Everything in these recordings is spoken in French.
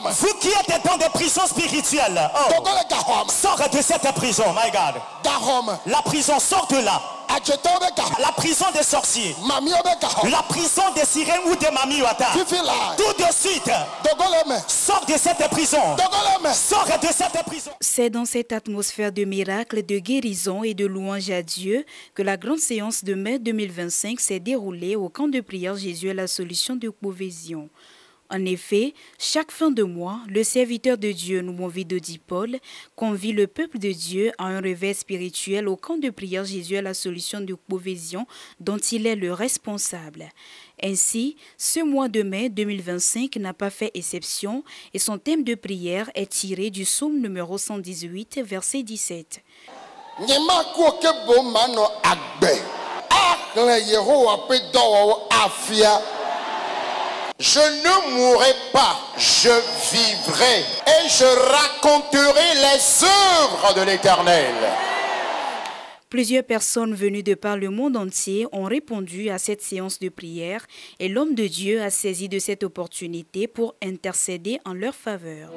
Vous qui êtes dans des prisons spirituelles, sors de cette prison, my God. La prison, sort de là. La prison des sorciers, la prison des sirènes ou des mamiwata. Tout de suite, sors de cette prison. Sors de cette prison. C'est dans cette atmosphère de miracles, de guérison et de louange à Dieu que la grande séance de mai 2025 s'est déroulée au camp de prière Jésus est la solution de Beauvision. En effet, chaque fin de mois, le serviteur de Dieu, Noumonvi Dodi-Paul, convie le peuple de Dieu à un réveil spirituel au camp de prière Jésus est la solution de Beauvision dont il est le responsable. Ainsi, ce mois de mai 2025 n'a pas fait exception et son thème de prière est tiré du psaume numéro 118, verset 17. Je ne mourrai pas, je vivrai et je raconterai les œuvres de l'Éternel. Plusieurs personnes venues de par le monde entier ont répondu à cette séance de prière et l'homme de Dieu a saisi de cette opportunité pour intercéder en leur faveur.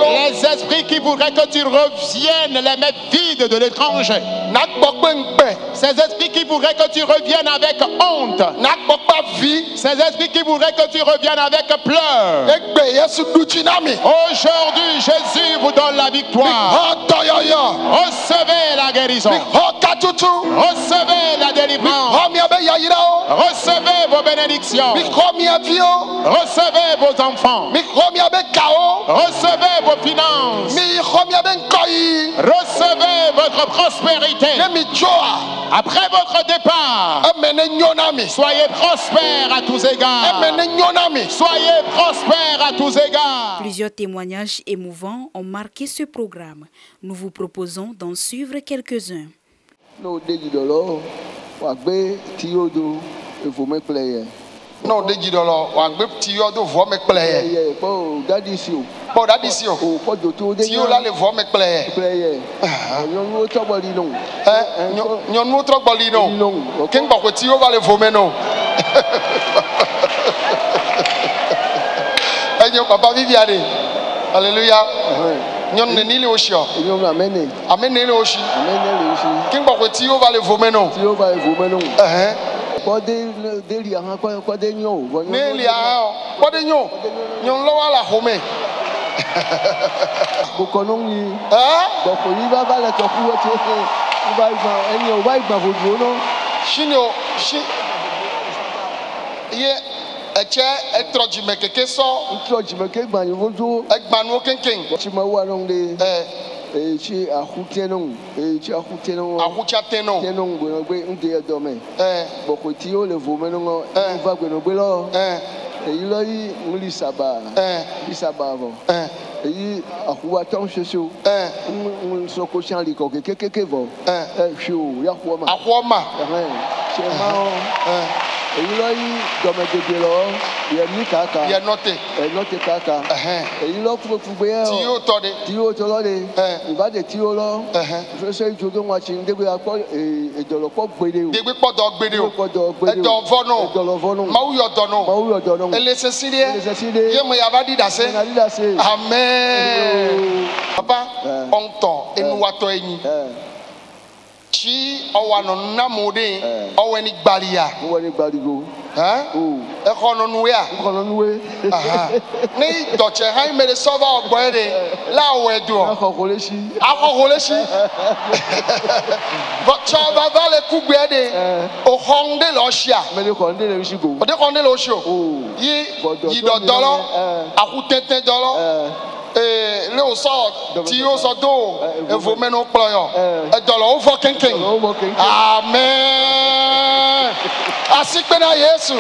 Les esprits qui voudraient que tu reviennes les mettre vides de l'étranger. Ces esprits qui voudraient que tu reviennes avec honte. Ces esprits qui voudraient que tu reviennes avec pleurs. Aujourd'hui, Jésus vous donne la victoire. Recevez la guérison. Recevez la délivrance. Recevez vos bénédictions. Recevez vos enfants. Recevez vos finances. Recevez votre prospérité. Après votre départ, soyez prospères à tous égards. Soyez prospères à tous égards. Plusieurs témoignages émouvants ont marqué ce programme. Nous vous proposons d'en suivre quelques-uns. Non, Alléluia. Nyon ne ni le oshio. Amen. Amen ne le oshi. Amen ne le oshi. King ba ko ti o va le vomé non. Ti o va le vomé non. Ko de li han ko de nyon. Ne li han ko de nyon. Nyon lo wa la home. Ko konon ni. Ko ko yi ba la to ku ti o ba iba eni o ba iba vodu no. Shinyo shi ye eche etrojime keke so etrojime ke gbanu vodu egbanu kenken ti ma wa non de chi ahuteno chi ahuteno ahutiateno teno gbe gbe nde do me bo ko ti o le vo me no va gbe no gbe lo èyí lo yi nli saba bo èyí ahuwa ton soso so ko chan li ko keke vo shu ya ahoma che ma èyí lọ yí dọmẹdẹdẹ lọ yẹ ní kàkà yẹ nọtẹ kàkà èyí lọ fúnfúnfún yẹ ọ tí yóò tọ lọ de ìbàdàn tí yóò lọ fẹsẹ ìjọdún wọn ti ń dégbé akọ ìdọlọpọ gbére o dégbé pọdọ gbére o ẹdọvọnù mawuyọdọnù elesesire yẹmu yaba didase amen papa ọ̀ntọ̀ enuwatọ ẹyin. Chi ọwano namude ọwẹni gbaliya. Ọwẹni gbaligo. Ẹkọnọnuwe a. Ẹkọnọnuwe. Ní ìdọ̀tẹ̀ hàn mẹ́rin sọ́fà ọgbọ́n yẹn de láwọ̀ ẹ̀dùn. Akọkọlẹ́sí. Akọkọlẹ́sí. Bọ̀tsọ̀ bàbá lè kúgbé ẹ̀ de òhọ́ndé lọ ṣíà. Mẹ́rin kọ̀ndé lè ṣí go. Òde kọ̀ndé lè ṣí o. Yí ìdọ̀dọ̀lọ́ àkútẹ́tẹ́ dọ́lọ́. Le o sọ tí o sọ do evo mẹnu kplɔ yọ ẹdọlọ o fọ kéńkéń amen asikpena Yesu.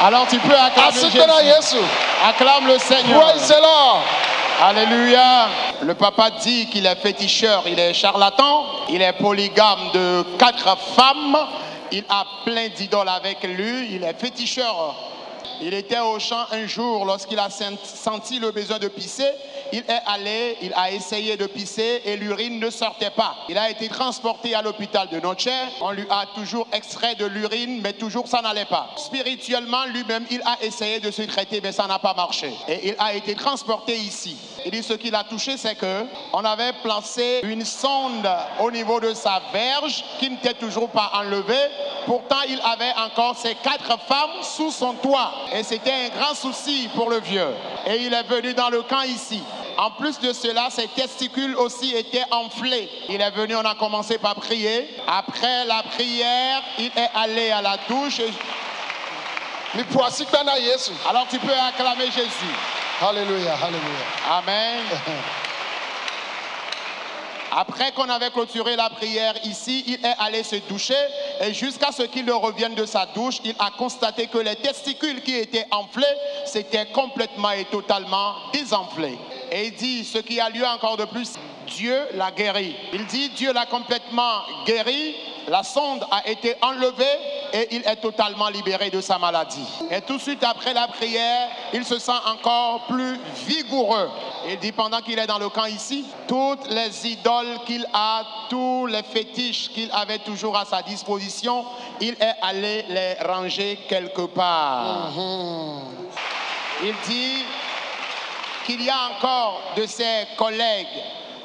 Alors tu peux acclamer Jésus. Acclame le Seigneur. Praise the Lord. Alléluia. Le papa dit qu'il est féticheur, il est charlatan, il est polygame de 4 femmes, il a plein d'idoles avec lui, il est féticheur Il était au champ un jour lorsqu'il a senti le besoin de pisser. Il est allé, il a essayé de pisser et l'urine ne sortait pas. Il a été transporté à l'hôpital de Noche. On lui a toujours extrait de l'urine, mais toujours ça n'allait pas. Spirituellement, lui-même, il a essayé de se traiter, mais ça n'a pas marché. Et il a été transporté ici. Il dit ce qu'il a touché, c'est que on avait placé une sonde au niveau de sa verge qui n'était toujours pas enlevée. Pourtant, il avait encore ses 4 femmes sous son toit. Et c'était un grand souci pour le vieux. Et il est venu dans le camp ici. En plus de cela, ses testicules aussi étaient enflés. Il est venu, on a commencé par prier. Après la prière, il est allé à la douche. Et... Alors tu peux acclamer Jésus. Alléluia, alléluia. Amen. Après qu'on avait clôturé la prière ici, il est allé se doucher et jusqu'à ce qu'il revienne de sa douche, il a constaté que les testicules qui étaient enflés s'étaient complètement et totalement désenflés. Et il dit, ce qui a lieu encore de plus, Dieu l'a guéri. Il dit, Dieu l'a complètement guéri, la sonde a été enlevée et il est totalement libéré de sa maladie. Et tout de suite après la prière, il se sent encore plus vigoureux. Il dit pendant qu'il est dans le camp ici, toutes les idoles qu'il a, tous les fétiches qu'il avait toujours à sa disposition, il est allé les ranger quelque part. Il dit qu'il y a encore de ses collègues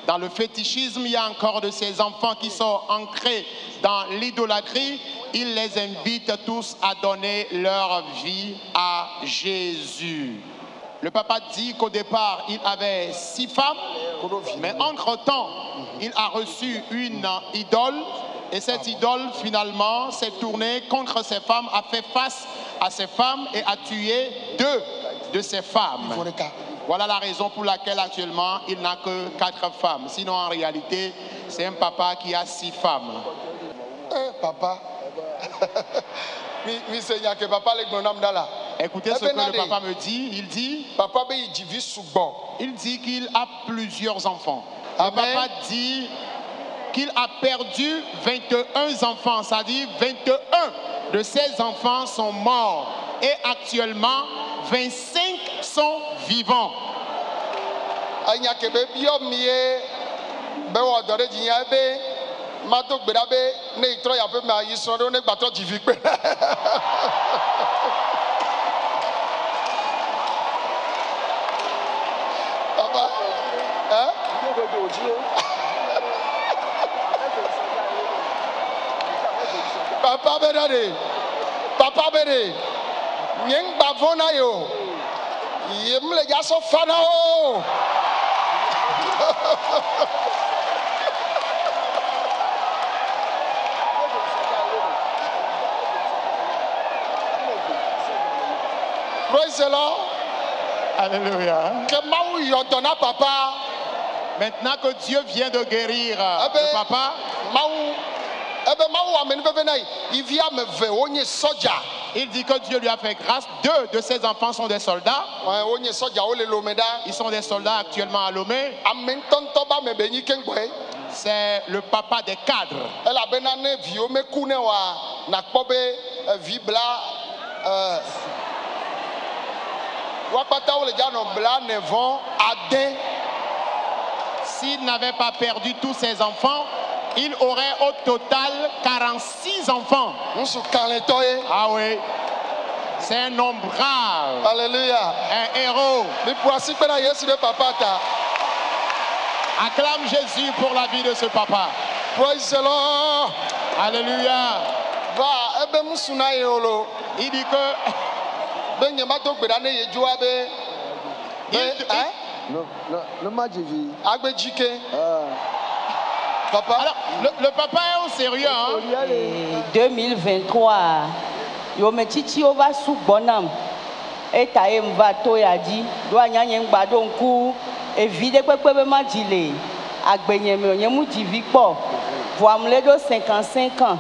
dans le fétichisme, il y a encore de ses enfants qui sont ancrés dans l'idolâtrie. Il les invite tous à donner leur vie à Jésus. Le papa dit qu'au départ, il avait 6 femmes, mais entre-temps, il a reçu une idole. Et cette idole, finalement, s'est tournée contre ses femmes, a fait face à ses femmes et a tué 2 de ses femmes. Voilà la raison pour laquelle actuellement il n'a que 4 femmes. Sinon en réalité, c'est un papa qui a 6 femmes. Papa. Écoutez ce que le papa me dit. Il dit qu'il a plusieurs enfants. Le papa dit qu'il a perdu 21 enfants. C'est-à-dire 21 de ses enfants sont morts. Et actuellement, 25 sont vivants. Papa Benade, Papa Benade, Nyeng Bavona yo, Yemle Yaso Fanao. Praise the Lord. Alléluia. Que Maou yordonna papa. Maintenant que Dieu vient de guérir le papa, il dit que Dieu lui a fait grâce. 2 de ses enfants sont des soldats. Ils sont des soldats actuellement à Lomé. C'est le papa des cadres. S'il n'avait pas perdu tous ses enfants, il aurait au total 46 enfants. Ah oui. C'est un homme brave. Alléluia. Un héros. Acclame Jésus pour la vie de ce papa. Praise the Lord. Alléluia. Il dit que Papa. Alors, le papa est au sérieux. Hein? 2023, yo me titi ova su bonam. Eta e mvato ya di. Do anyanye ngbado nku. E vide pepe ma dile. Agbenye me onye mu divi po. Voamle do 55 ans.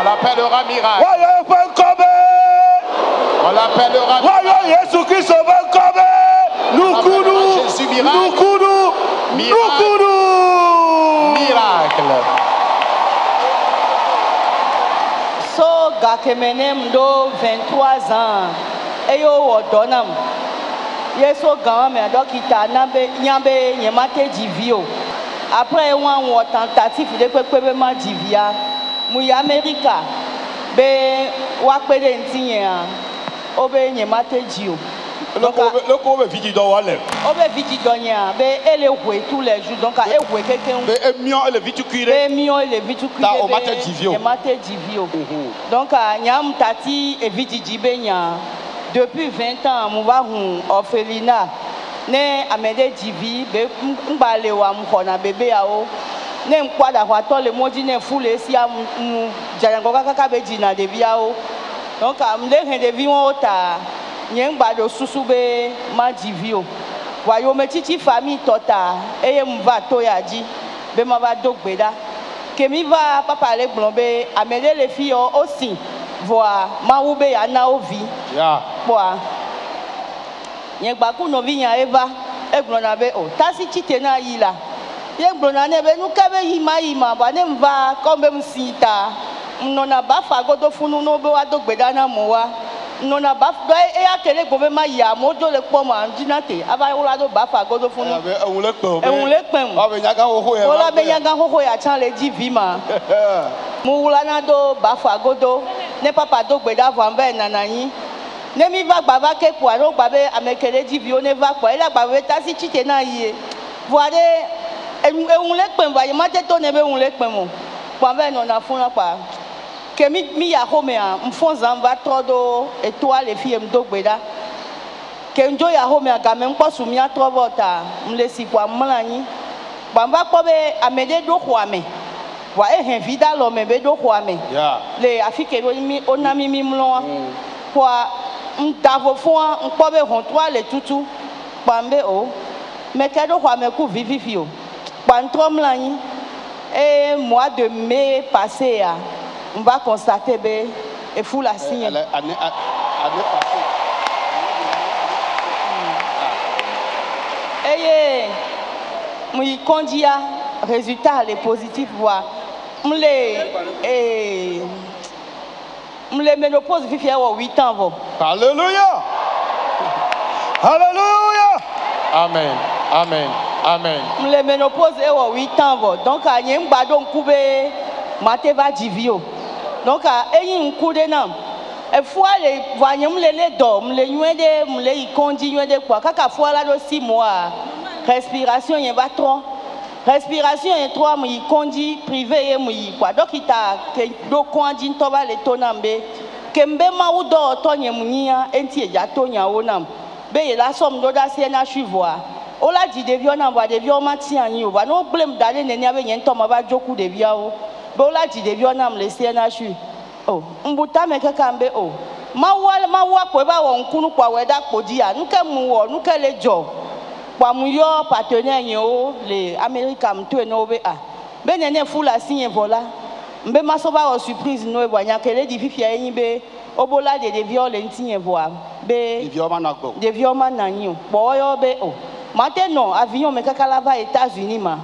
On l'appellera miracle. On l'appellera Jésus miracle. Miracle. So gakemenem do 23 ans. Eyo wodonam. Yeso gamme dokita nabe nyambe nyemate divio. Après one tentative de pepema divia. Muya America be wakpede ntinya obe nyemate dio. Donc le vidi do wale. Obe vidi donya be ele hwe tous les jours donc e hwe quelqu'un. Be emion ele vitu cuire. Be emion ele vitu cuire. Ta o mate divio. Nyemate divio. Donc nyam tati e vidi dibenya. Depuis 20 ans, je suis orphelinat. Ne amede divi be mbale wa mkona bebe yao. Ne mkwada kwa tole moji ne fule si ya jayangoka kaka beji na devi yao. Donc amde devi wota nyembado susube ma divio. Wa yo metiti famille tota eye mva to yaji be ma va dogbeda. Kemi va papa le blombe amede les filles aussi. Voir maoube ya na ovi ya boa nyegbaku no vinya eva eglona be o tasi chite na yila yeglona ne be nukabe yima ba ne mva kombe msita mnona bafa godo funu no be wa dogbeda na mowa nona baf do e akele gbo be ma ya mojo le po ma dinate aba wala do bafa godo funu ehun le pem ba be nyaga hoho ya wala be nyaga hoho ya chan le di vima mu wala na do bafa godo ne papa do gbeda vanbe nananyi ne mi va gbava ke po aro gbabe amekele di vi o ne va po ela gbabe tasi chite na yie voade ehun le pem ba yema te to ne be ehun le pem mo vanbe nona funa pa que mi ya home a mfonza mva todo étoile fie mdogbeda que njo ya home a game mposu mi atrobota mlesi kwa mlanyi bamba ko be amede do kwame wa vida lo me be do kwame le afike do mi onami mi mlo kwa mtavo fo nko be hon toile tutu bambe o me ke do kwame ku vivifio bantro mlanyi et mois de mai passé à on va constater et fou la signe. Et moi condia résultat les positifs voix. Me les ménopause vivia 8 ans vont. Alléluia. Alléluia. Amen. Amen. Amen. Me les ménopause 8 ans vont. Donc à yem badon koube mate va divio. Donc eyi nkude nam efua le voyem le do le nyede le ikondi nyede kwa kaka fua la do 6 mois respiration yen va 3 respiration yen 3 mu ikondi privé ye mu kwa donc ita ke do kondi to ba le tonambe kembe ma udo to nyemunya enti eja to nya wonam be ye la som do da se na chuvoa ola di devio na ba devio mati anyi o ba no blame dale neni abe yen to ma ba joku devia o bola di debi onam le CNHU oh mbuta meke kambe oh mawa ko ba won kunu kwa weda kpodia nuke mu wo nuke le jo kwa mu yo partenaire yen o le America mto eno be a be nene fula sinye vola mbe masoba o surprise no e bwanya kele di fifia yin be obola de debi o le ntinye voa be debi o mananyo bo yo be oh maintenant avion meke kala va États-Unis ma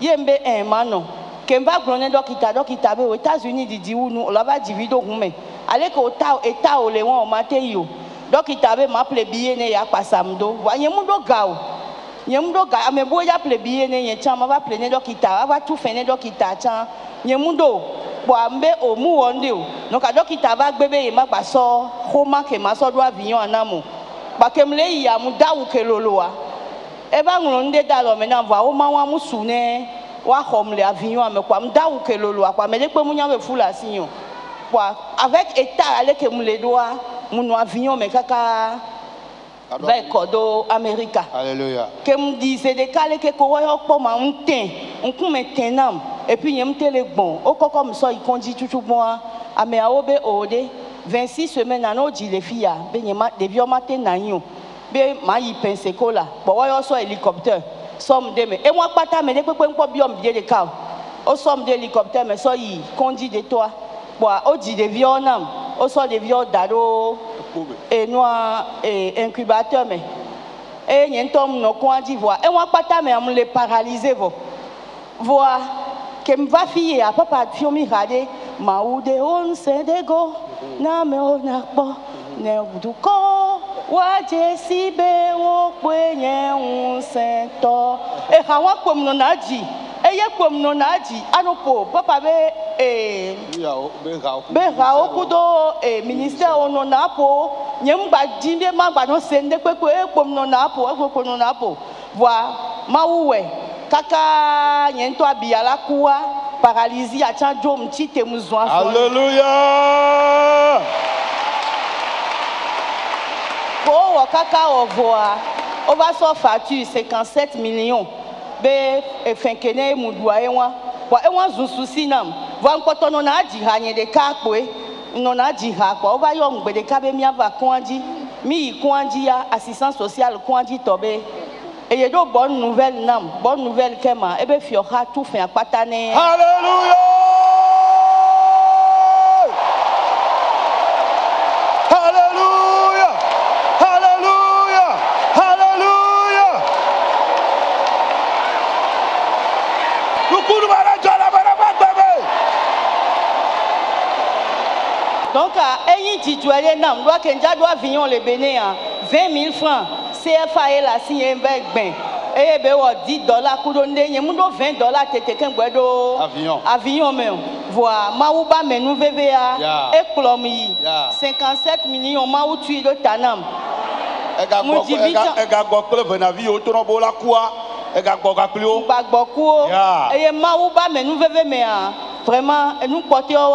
yembe mano Kemba glone dokita be aux États-Unis di unu la va divido hume ale ko eta o le won o mateyo dokita be ma plebiye ne ya pasamdo wa nyemudo ga amebo ya plebiye ne yen chama va plene dokita va tout fene dokita chan nyemudo bo ambe o mu wonde o no ka dokita va gbebe e ma paso homa ke ma so do avion anamo ba kemle ya mu dawu keloloa e ba nglonde dalo mena va o ma wa musune wa hom le avion me kwa mda ou kelolo kwa me de pe munya be fula sinyo kwa avec état ale ke mu le doa mu avion me kaka va kodo America. Alléluia. Que me dit c'est de kale ke ko wa po ma nten nku me tenam et puis yem tele bon o koko me so ikondi tutu bon a me aobe ode 26 semaines ano di les filles be nyema de bio matin nanyo be ma yi pense ko la bo wa yo so hélicoptère somme de me et moi pata me de pepe nko biom de ka o somme de hélicoptère me so yi kondi de toi Au dit des violons, au sort des violons d'ado et noir et incubateur mais et y a un tom no coin d'ivoire et moi pas ta mais on les paralyser voir que me va fier à papa fiomi radé ma ou de on se dego na me on a pas ne du ko wa jesi be wo kwenye un sento e hawa kom no naji e ye kom no naji anopo papa be be ga okudo e ministère ono na po nyem ba jinde ma ba no sende pepe e kom no na po e kom no na po wa ma uwe kaka nyento abiala kuwa paralysie a chanjo mtite muzwa. Alléluia. Pour kaka ovoa, on va so facture 57 millions. Be fenkene mudwa enwa. Wa enwa zususi nam. Wa nkoto no na aji hanye de kakwe. No na aji ha kwa. Oba yo ngbe de kabe mi ava kwanji. Mi kwanji ya assistance sociale kwanji tobe. Et il y a de bonnes nouvelles, bonnes nouvelles Kema. Et bien, Fiora tout fait un patané. Alléluia. Alléluia. Alléluia. Alléluia. Donc, Ayi Titoué Nam, doit Kenja doit venir le Bénin 20 000 francs. CFA est là, si un bec ben. Et bien, $10, coudonne, il y a $20, t'es qu'un guedo. Avion même. Voilà, Maouba, mais nous VVA. Et Colombie. 57 millions, Maou tué de Tanam. Et Maouba, mais nous VVA. Vraiment, nous portons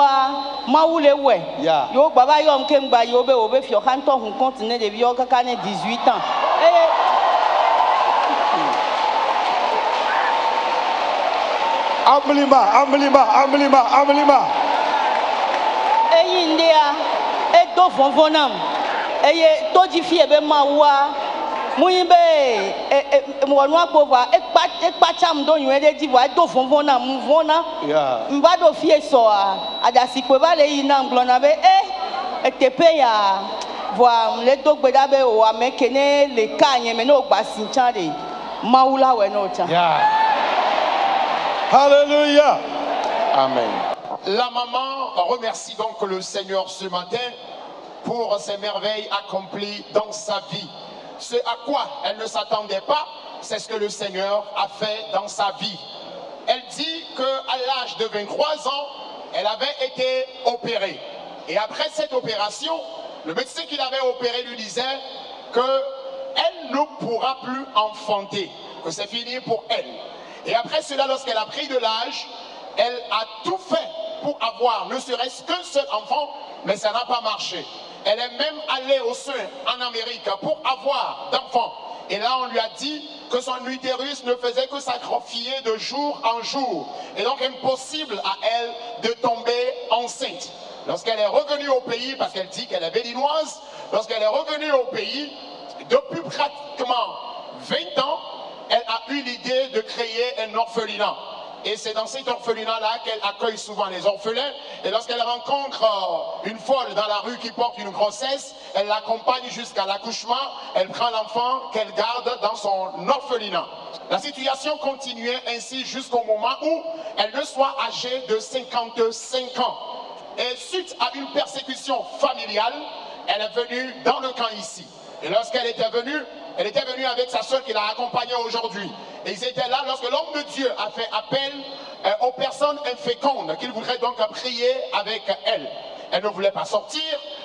Maou les ouais. Yo, Baba Yom Kemba, Yobe, Obe, Fioranto, on continue de vivre quand 18 ans. Amlima. Et India, et do fonfonam, et to difi ebe mawa, muibe, et moi pauvre, et pacham don you ede divoa, do fonfonam, mvona, mbado fie soa, adasi kweba le inam glonabe, et te peya, voa, le dog bedabe ou amekene, le kanye, meno basinchade, maula wenocha. Alléluia. Amen. La maman remercie donc le Seigneur ce matin pour ces merveilles accomplies dans sa vie. Ce à quoi elle ne s'attendait pas, c'est ce que le Seigneur a fait dans sa vie. Elle dit qu'à l'âge de 23 ans, elle avait été opérée. Et après cette opération, le médecin qui l'avait opérée lui disait qu'elle ne pourra plus enfanter, que c'est fini pour elle. Et après cela, lorsqu'elle a pris de l'âge, elle a tout fait pour avoir ne serait-ce qu'un seul enfant, mais ça n'a pas marché. Elle est même allée au sein en Amérique pour avoir d'enfants. Et là, on lui a dit que son utérus ne faisait que s'atrophier de jour en jour. Et donc, impossible à elle de tomber enceinte. Lorsqu'elle est revenue au pays, parce qu'elle dit qu'elle est béninoise, lorsqu'elle est revenue au pays, depuis pratiquement 20 ans, elle a eu l'idée de créer un orphelinat. Et c'est dans cet orphelinat-là qu'elle accueille souvent les orphelins. Et lorsqu'elle rencontre une folle dans la rue qui porte une grossesse, elle l'accompagne jusqu'à l'accouchement. Elle prend l'enfant qu'elle garde dans son orphelinat. La situation continuait ainsi jusqu'au moment où elle ne soit âgée de 55 ans. Et suite à une persécution familiale, elle est venue dans le camp ici. Et lorsqu'elle était venue avec sa soeur qui l'a accompagnée aujourd'hui. Et ils étaient là lorsque l'homme de Dieu a fait appel aux personnes infécondes, qu'il voudrait donc prier avec elle. Elle ne voulait pas sortir,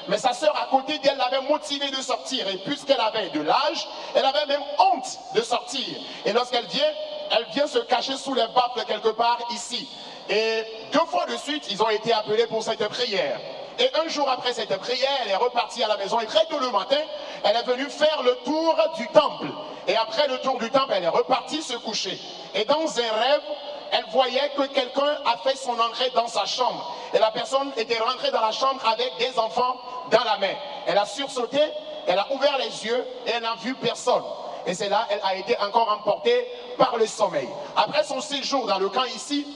mais sa soeur à côté d'elle l'avait motivée de sortir. Et puisqu'elle avait de l'âge, elle avait même honte de sortir. Et lorsqu'elle vient, elle vient se cacher sous les baffles quelque part ici. Et 2 fois de suite, ils ont été appelés pour cette prière. Et un jour après cette prière, elle est repartie à la maison et très tôt le matin, elle est venue faire le tour du temple. Et après le tour du temple, elle est repartie se coucher. Et dans un rêve, elle voyait que quelqu'un a fait son entrée dans sa chambre. Et la personne était rentrée dans la chambre avec des enfants dans la main. Elle a sursauté, elle a ouvert les yeux et elle n'a vu personne. Et c'est là qu'elle a été encore emportée par le sommeil. Après son séjour dans le camp ici,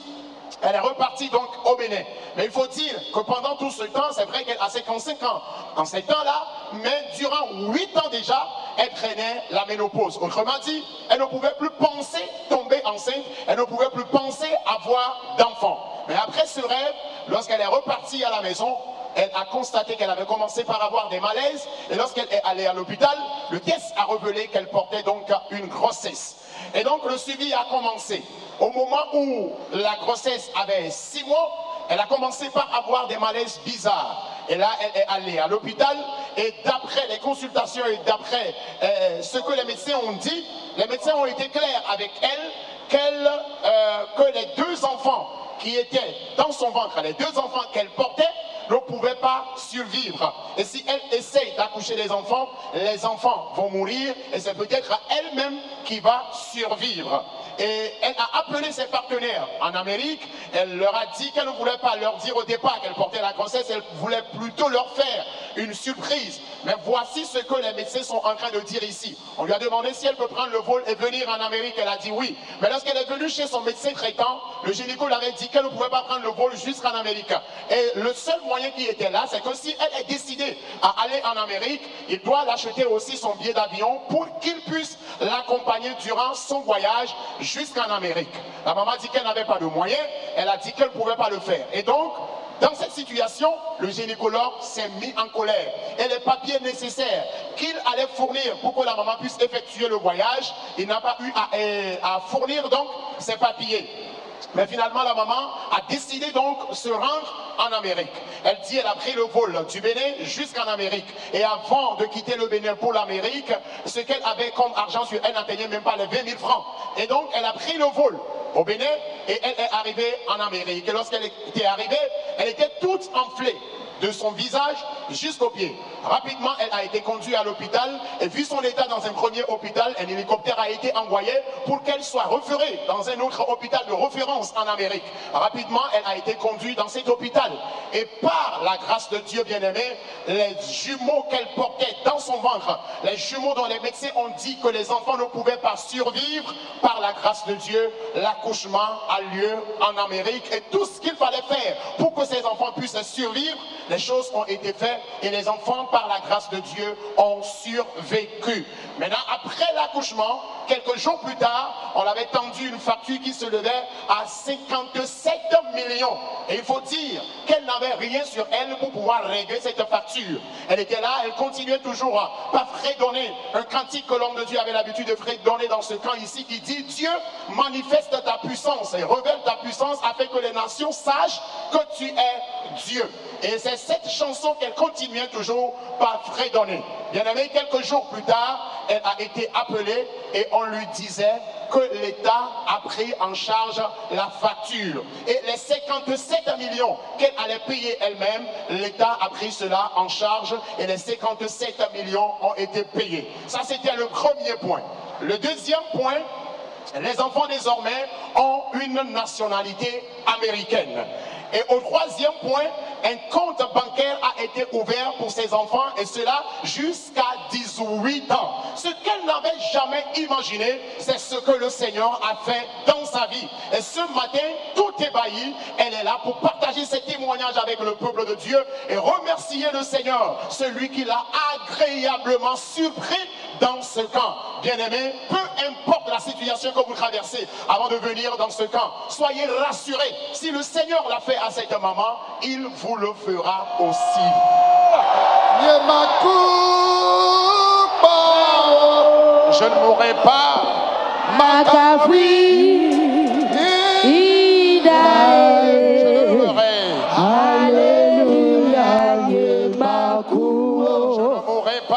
elle est repartie donc au Bénin. Mais il faut dire que pendant tout ce temps, c'est vrai qu'elle a 55 ans en ces temps-là, mais durant 8 ans déjà, elle traînait la ménopause. Autrement dit, elle ne pouvait plus penser tomber enceinte, elle ne pouvait plus penser avoir d'enfants. Mais après ce rêve, lorsqu'elle est repartie à la maison, elle a constaté qu'elle avait commencé par avoir des malaises, et lorsqu'elle est allée à l'hôpital, le test a révélé qu'elle portait donc une grossesse. Et donc le suivi a commencé. Au moment où la grossesse avait 6 mois, elle a commencé par avoir des malaises bizarres. Et là, elle est allée à l'hôpital, et d'après les consultations et d'après ce que les médecins ont dit, les médecins ont été clairs avec elle que les 2 enfants qui étaient dans son ventre, les 2 enfants qu'elle portait, ne pouvaient pas survivre. Et si elle essaye d'accoucher les enfants vont mourir, et c'est peut-être à elle-même qui va survivre. Et elle a appelé ses partenaires en Amérique, elle leur a dit qu'elle ne voulait pas leur dire au départ qu'elle portait la grossesse, elle voulait plutôt leur faire une surprise. Mais voici ce que les médecins sont en train de dire ici. On lui a demandé si elle peut prendre le vol et venir en Amérique, elle a dit oui. Mais lorsqu'elle est venue chez son médecin traitant, le gynéco lui avait dit qu'elle ne pouvait pas prendre le vol jusqu'en Amérique. Et le seul moyen qui était là, c'est que si elle est décidée à aller en Amérique, il doit l'acheter aussi son billet d'avion pour qu'il puisse l'accompagner durant son voyage jusqu'en Amérique. La maman dit qu'elle n'avait pas de moyens, elle a dit qu'elle ne pouvait pas le faire. Et donc, dans cette situation, le gynécologue s'est mis en colère. Et les papiers nécessaires qu'il allait fournir pour que la maman puisse effectuer le voyage, il n'a pas eu à fournir donc ces papiers. Mais finalement, la maman a décidé donc de se rendre en Amérique. Elle dit qu'elle a pris le vol du Bénin jusqu'en Amérique. Et avant de quitter le Bénin pour l'Amérique, ce qu'elle avait comme argent sur elle n'atteignait même pas les 20 000 francs. Et donc, elle a pris le vol au Bénin et elle est arrivée en Amérique. Et lorsqu'elle était arrivée, elle était toute enflée de son visage jusqu'aux pieds. Rapidement, elle a été conduite à l'hôpital et vu son état dans un premier hôpital, un hélicoptère a été envoyé pour qu'elle soit référée dans un autre hôpital de référence en Amérique. Rapidement, elle a été conduite dans cet hôpital et par la grâce de Dieu bien-aimé, les jumeaux qu'elle portait dans son ventre, les jumeaux dont les médecins ont dit que les enfants ne pouvaient pas survivre, par la grâce de Dieu, l'accouchement a lieu en Amérique et tout ce qu'il fallait faire pour que ces enfants puissent survivre, les choses ont été faites et les enfants, par la grâce de Dieu, ont survécu. Maintenant, après l'accouchement, quelques jours plus tard, on avait tendu une facture qui se levait à 57 millions. Et il faut dire qu'elle n'avait rien sur elle pour pouvoir régler cette facture. Elle était là, elle continuait toujours par fredonner un cantique que l'homme de Dieu avait l'habitude de fredonner dans ce camp ici, qui dit: Dieu, manifeste ta puissance et révèle ta puissance afin que les nations sachent que tu es Dieu. Et c'est cette chanson qu'elle continuait toujours par fredonner. Bien aimé, quelques jours plus tard, elle a été appelée et on lui disait que l'État a pris en charge la facture. Et les 57 millions qu'elle allait payer elle-même, l'État a pris cela en charge et les 57 millions ont été payés. Ça, c'était le premier point. Le deuxième point, les enfants désormais ont une nationalité américaine. Et au troisième point, un compte bancaire a été ouvert pour ces enfants, et cela jusqu'à 18 ans. Ce qu'elle n'avait jamais imaginé, c'est ce que le Seigneur a fait dans sa vie. Et ce matin, tout ébahi, elle est là pour partager ses témoignages avec le peuple de Dieu et remercier le Seigneur, celui qui l'a agréablement surpris dans ce camp. Bien-aimés, peu importe la situation que vous traversez avant de venir dans ce camp, soyez rassurés. Si le Seigneur l'a fait à cette maman, il vous le fera aussi. Je ne mourrai pas. Je ne mourrai. Alléluia. Je ne mourrai pas.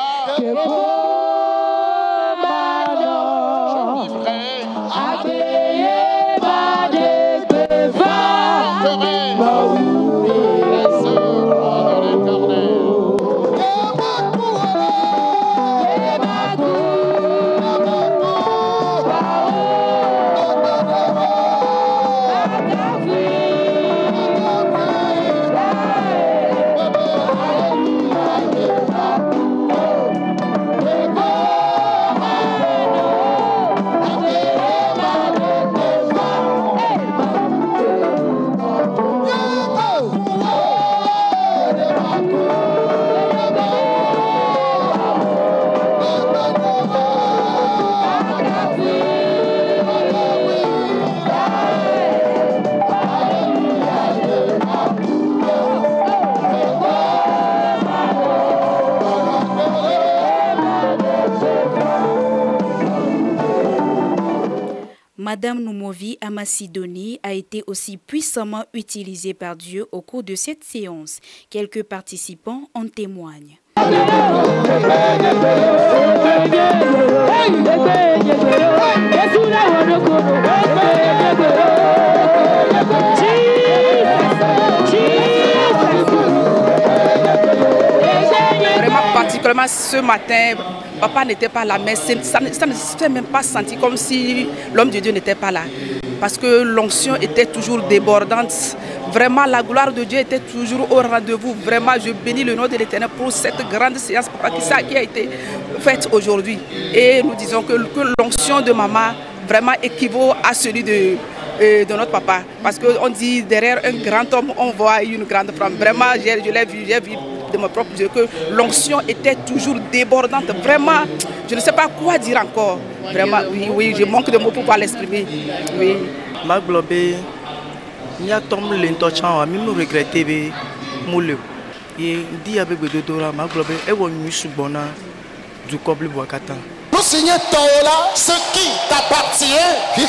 Madame Noumovi Amasidoni a été aussi puissamment utilisée par Dieu au cours de cette séance. Quelques participants en témoignent. Vraiment particulièrement ce matin, papa n'était pas là, mais ça ne s'est même pas senti comme si l'homme de Dieu n'était pas là. Parce que l'onction était toujours débordante. Vraiment, la gloire de Dieu était toujours au rendez-vous. Vraiment, je bénis le nom de l'Éternel pour cette grande séance papa, qui a été faite aujourd'hui. Et nous disons que l'onction de maman vraiment équivaut à celui de notre papa. Parce qu'on dit derrière un grand homme, on voit une grande femme. Vraiment, je l'ai vu de mes propres yeux que l'onction était toujours débordante. Vraiment, je ne sais pas quoi dire encore. Vraiment, oui, je manque de mots pour pouvoir l'exprimer. Oui. Ma globée, il y a tombé l'intouchant, même regretté, moule. Et dit avec le docteur, ma globée, et on nous subona du couple Boakata. Nous signons Taola, ce qui t'appartient, le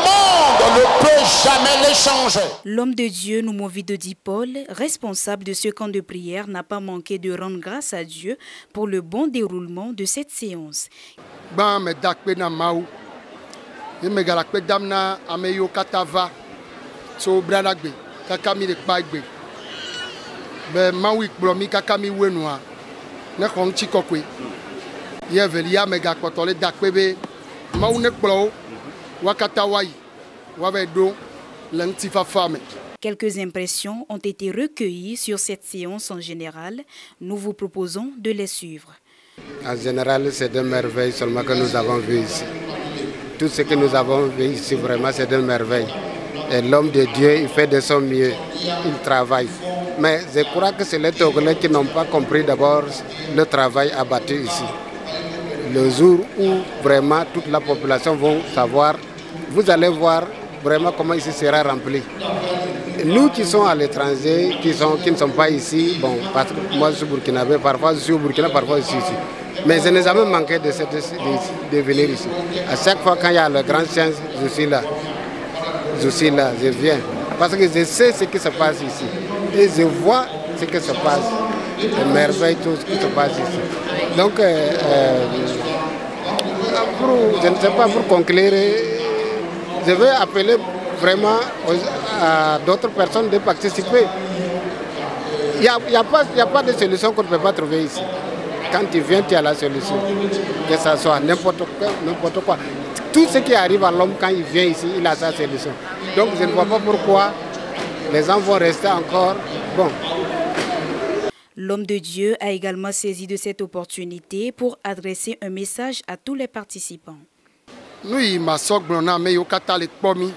monde ne peut jamais l'échanger. L'homme de Dieu, Noumovi Paul, responsable de ce camp de prière, n'a pas manqué de rendre grâce à Dieu pour le bon déroulement de cette séance. Quelques impressions ont été recueillies sur cette séance en général. Nous vous proposons de les suivre. En général, c'est de merveilles seulement que nous avons vu ici. Tout ce que nous avons vu ici, vraiment, c'est de merveilles. Et l'homme de Dieu, il fait de son mieux, il travaille. Mais je crois que c'est les Togolais qui n'ont pas compris d'abord le travail abattu ici. Le jour où vraiment toute la population va savoir, vous allez voir vraiment comment ici sera rempli. Nous qui sommes à l'étranger, qui ne sont pas ici, bon, parce que moi je suis burkinabé, parfois je suis au Burkina, parfois je suis ici. Mais je n'ai jamais manqué de venir ici. À chaque fois quand il y a la grande chance, je suis là, je viens. Parce que je sais ce qui se passe ici. Et je vois ce qui se passe, les merveilles, tout ce qui se passe ici. Donc, je ne sais pas, pour conclure, je vais appeler vraiment à d'autres personnes de participer. Il n'y a pas de solution qu'on ne peut pas trouver ici. Quand tu viens, tu as la solution. Que ce soit n'importe quoi. Tout ce qui arrive à l'homme quand il vient ici, il a sa solution. Donc je ne vois pas pourquoi les gens vont rester encore bon. L'homme de Dieu a également saisi de cette opportunité pour adresser un message à tous les participants. Nous, il m'a sorti de mais yokata les pomi,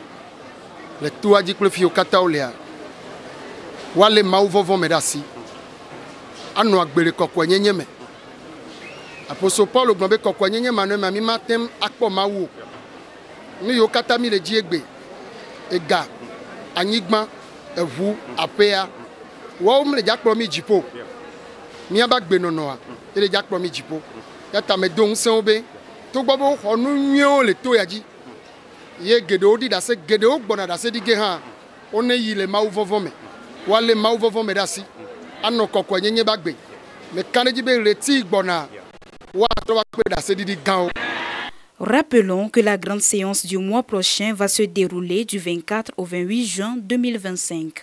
les toits dit que le yokata oléa. Wale mauvovo medasi. Anu agbere kokwenye nyeme. Apostle Paul ognombe kokwenye nyeme anu mami matem akpo mawu. Nous yokata mi le diegbe. Ega, anyigma, evu, apea. Wa le jakpo mi jipo. Mi abagbe nonoa. Le jakpo mi jipo. Yata me don senbe. To gbabo onu nyo le to yaji. Ye gedo di da se gedo gbona da se dige ha. One yi le mauvovo me. Wale mauvovo me dasi. Ano kokwenye nye bagbe. Me kaneji be reti gbona. Wa to wa pe da se didi gan. Rappelons que la grande séance du mois prochain va se dérouler du 24 au 28 juin 2025.